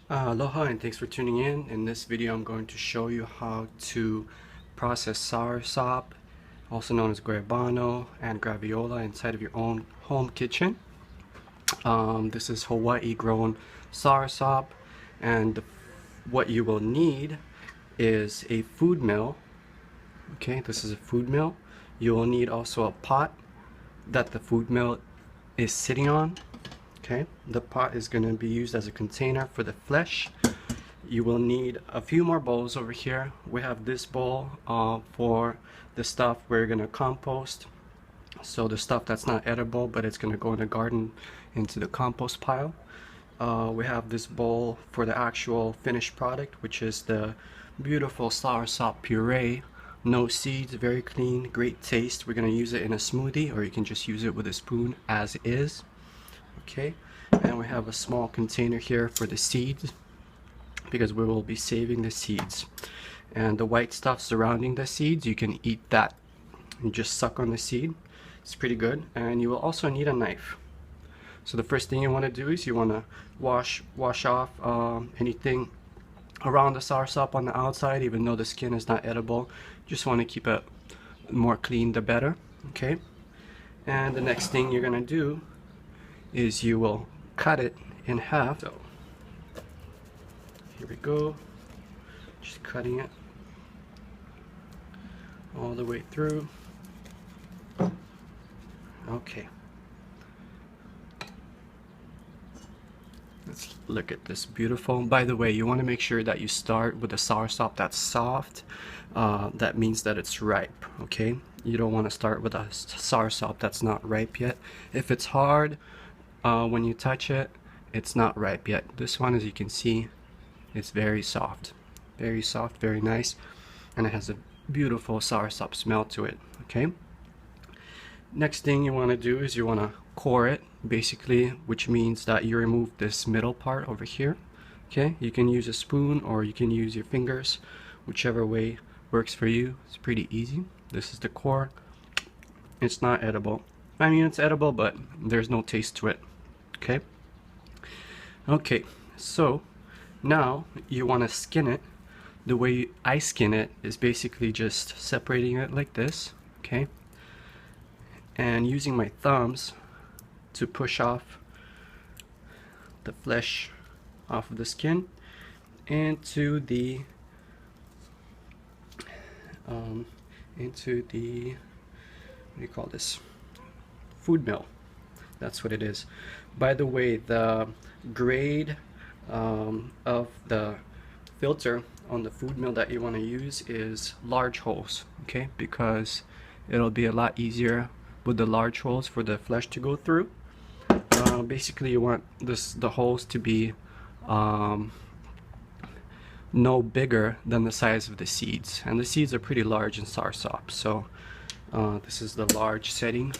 Aloha and thanks for tuning in. In this video I'm going to show you how to process Soursop, also known as Guyabano and Graviola, inside of your own home kitchen. This is Hawaii grown Soursop, and what you will need is a food mill. Okay, this is a food mill. You will need also a pot that the food mill is sitting on. Okay, the pot is going to be used as a container for the flesh. You will need a few more bowls over here. We have this bowl for the stuff we're going to compost. So the stuff that's not edible, but it's going to go in the garden into the compost pile. We have this bowl for the actual finished product, which is the beautiful Soursop puree. No seeds, very clean, great taste. We're going to use it in a smoothie, or you can just use it with a spoon as is. Okay, and we have a small container here for the seeds, because we will be saving the seeds. And the white stuff surrounding the seeds, you can eat that. You just suck on the seed. It's pretty good. And you will also need a knife. So the first thing you want to do is you want to wash off anything around the soursop on the outside, even though the skin is not edible. Just want to keep it more clean, the better. Okay, and the next thing you're going to do is you will cut it in half. So here we go, just cutting it all the way through. Okay, let's look at this beautiful. By the way, you want to make sure that you start with a soursop that's soft. That means that it's ripe. Okay, you don't want to start with a soursop that's not ripe yet. If it's hard, when you touch it, it's not ripe yet. This one, as you can see, it's very soft, very nice, and it has a beautiful soursop smell to it. Okay, next thing you want to do is you want to core it, basically, which means that you remove this middle part over here. Okay, you can use a spoon or you can use your fingers, whichever way works for you. It's pretty easy. This is the core. It's not edible. I mean, it's edible, but there's no taste to it. Okay, so now you want to skin it. The way I skin it is basically just separating it like this, okay, and using my thumbs to push off the flesh off of the skin into the what do you call this, food mill. That's what it is. By the way, the grade of the filter on the food mill that you want to use is large holes, okay, because it'll be a lot easier with the large holes for the flesh to go through. Basically, you want the holes to be no bigger than the size of the seeds, and the seeds are pretty large in soursop, so this is the large setting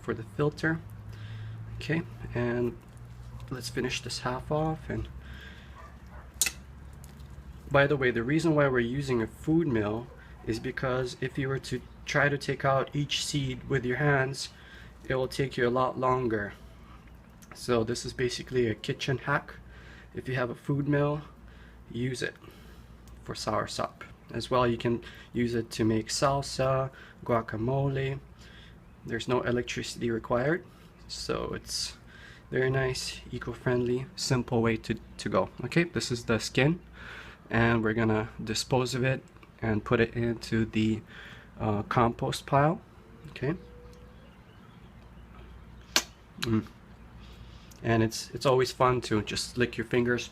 for the filter. Okay, and let's finish this half off. And by the way, the reason why we're using a food mill is because if you were to try to take out each seed with your hands, it will take you a lot longer. So this is basically a kitchen hack. If you have a food mill, use it for soursop. As well, you can use it to make salsa, guacamole. There's no electricity required, so it's very nice, eco-friendly, simple way to go. Okay, this is the skin, and we're gonna dispose of it and put it into the compost pile. Okay, and it's always fun to just lick your fingers,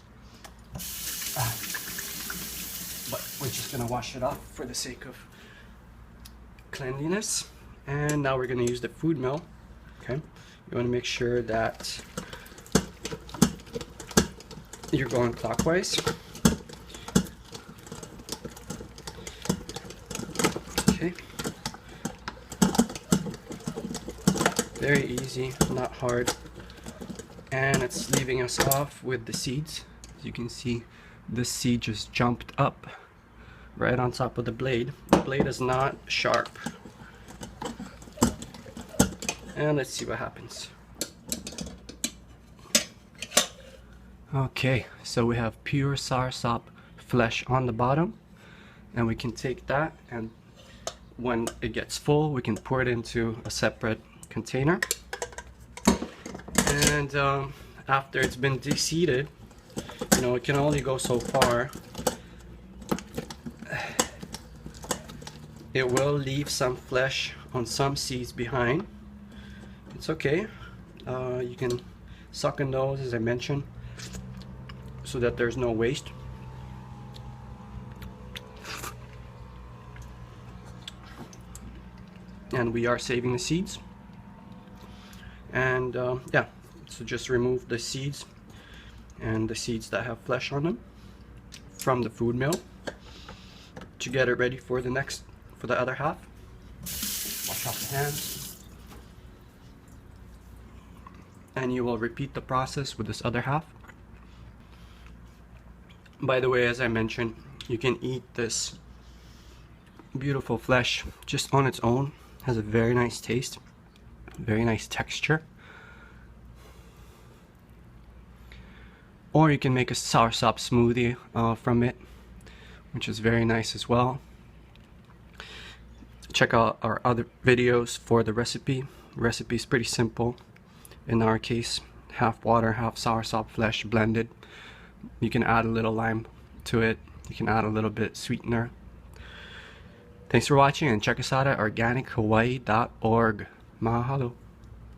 but we're just gonna wash it off for the sake of cleanliness. And now we're going to use the food mill. Okay, you want to make sure that you're going clockwise. Okay, very easy, not hard, and it's leaving us off with the seeds. As you can see, this seed just jumped up right on top of the blade. The blade is not sharp. And let's see what happens. Okay, so we have pure soursop flesh on the bottom, and we can take that, and when it gets full we can pour it into a separate container, and after it's been de-seeded, you know, it can only go so far. It will leave some flesh on some seeds behind. It's okay. You can suck on those, as I mentioned, so that there's no waste. And we are saving the seeds. And yeah, so just remove the seeds and the seeds that have flesh on them from the food mill to get it ready for the other half. Wash off the hands. And you will repeat the process with this other half. By the way, as I mentioned, you can eat this beautiful flesh just on its own. It has a very nice taste, very nice texture. Or you can make a soursop smoothie from it, which is very nice as well. Check out our other videos for the recipe. The recipe is pretty simple. In our case, half water, half soursop flesh blended. You can add a little lime to it. You can add a little bit sweetener. Thanks for watching, and check us out at organichawaii.org. Mahalo.